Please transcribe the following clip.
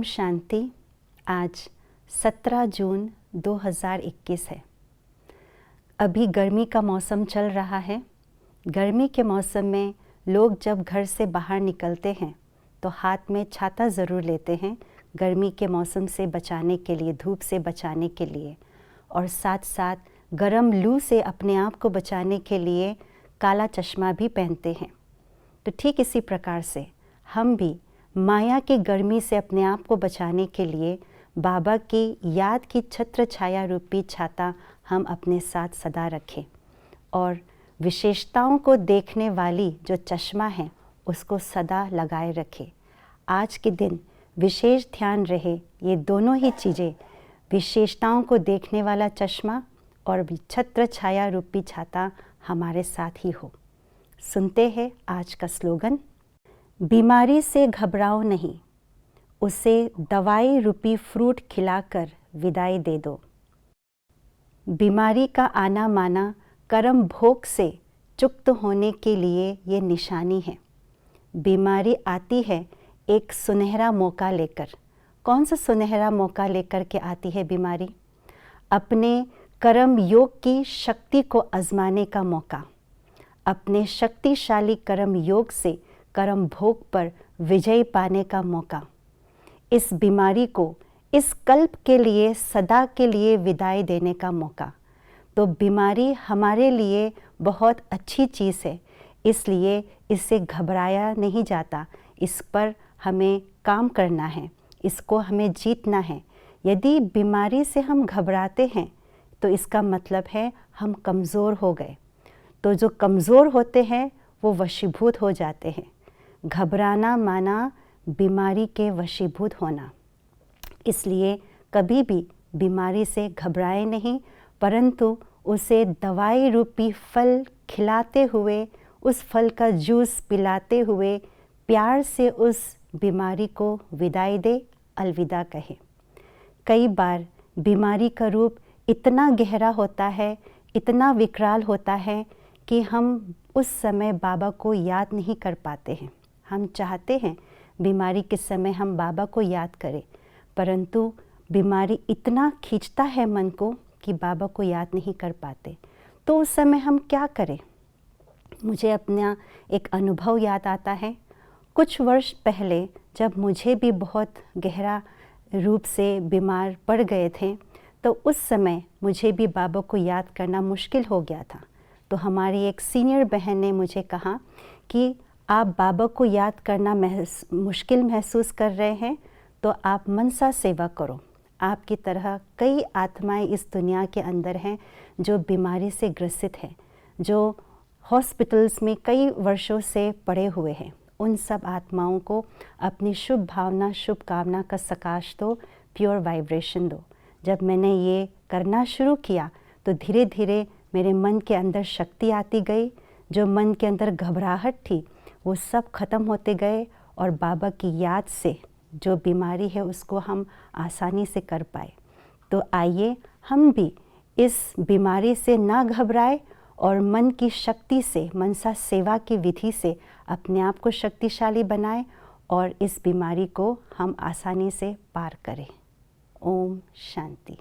शांति। आज 17 जून 2021 है। अभी गर्मी का मौसम चल रहा है। गर्मी के मौसम में लोग जब घर से बाहर निकलते हैं तो हाथ में छाता ज़रूर लेते हैं, गर्मी के मौसम से बचाने के लिए, धूप से बचाने के लिए, और साथ साथ गर्म लू से अपने आप को बचाने के लिए काला चश्मा भी पहनते हैं। तो ठीक इसी प्रकार से हम भी माया की गर्मी से अपने आप को बचाने के लिए बाबा की याद की छत्र छाया रूपी छाता हम अपने साथ सदा रखें, और विशेषताओं को देखने वाली जो चश्मा है उसको सदा लगाए रखें। आज के दिन विशेष ध्यान रहे ये दोनों ही चीज़ें, विशेषताओं को देखने वाला चश्मा और छत्र छाया रूपी छाता हमारे साथ ही हो। सुनते हैं आज का स्लोगन। बीमारी से घबराओ नहीं, उसे दवाई रूपी फ्रूट खिलाकर विदाई दे दो। बीमारी का आना माना कर्म भोग से चुक्त होने के लिए ये निशानी है। बीमारी आती है एक सुनहरा मौका लेकर। कौन सा सुनहरा मौका लेकर के आती है बीमारी? अपने कर्म योग की शक्ति को आजमाने का मौका, अपने शक्तिशाली कर्म योग से कर्म भोग पर विजय पाने का मौका। इस बीमारी को इस कल्प के लिए सदा के लिए विदाई देने का मौका। तो बीमारी हमारे लिए बहुत अच्छी चीज़ है, इसलिए इससे घबराया नहीं जाता। इस पर हमें काम करना है, इसको हमें जीतना है। यदि बीमारी से हम घबराते हैं तो इसका मतलब है हम कमज़ोर हो गए। तो जो कमज़ोर होते हैं वो वशीभूत हो जाते हैं। घबराना माना बीमारी के वशीभूत होना। इसलिए कभी भी बीमारी से घबराए नहीं, परंतु उसे दवाई रूपी फल खिलाते हुए, उस फल का जूस पिलाते हुए प्यार से उस बीमारी को विदाई दे, अलविदा कहे। कई बार बीमारी का रूप इतना गहरा होता है, इतना विकराल होता है कि हम उस समय बाबा को याद नहीं कर पाते हैं। हम चाहते हैं बीमारी के समय हम बाबा को याद करें, परंतु बीमारी इतना खींचता है मन को कि बाबा को याद नहीं कर पाते। तो उस समय हम क्या करें? मुझे अपना एक अनुभव याद आता है। कुछ वर्ष पहले जब मुझे भी बहुत गहरा रूप से बीमार पड़ गए थे, तो उस समय मुझे भी बाबा को याद करना मुश्किल हो गया था। तो हमारी एक सीनियर बहन ने मुझे कहा कि आप बाबा को याद करना मुश्किल महसूस कर रहे हैं, तो आप मनसा सेवा करो। आपकी तरह कई आत्माएं इस दुनिया के अंदर हैं जो बीमारी से ग्रसित हैं, जो हॉस्पिटल्स में कई वर्षों से पड़े हुए हैं। उन सब आत्माओं को अपनी शुभ भावना, शुभकामना का सकाश दो, प्योर वाइब्रेशन दो। जब मैंने ये करना शुरू किया तो धीरे धीरे मेरे मन के अंदर शक्ति आती गई। जो मन के अंदर घबराहट थी वो सब खत्म होते गए, और बाबा की याद से जो बीमारी है उसको हम आसानी से कर पाए। तो आइए हम भी इस बीमारी से ना घबराए और मन की शक्ति से, मनसा सेवा की विधि से अपने आप को शक्तिशाली बनाएं, और इस बीमारी को हम आसानी से पार करें। ओम शांति।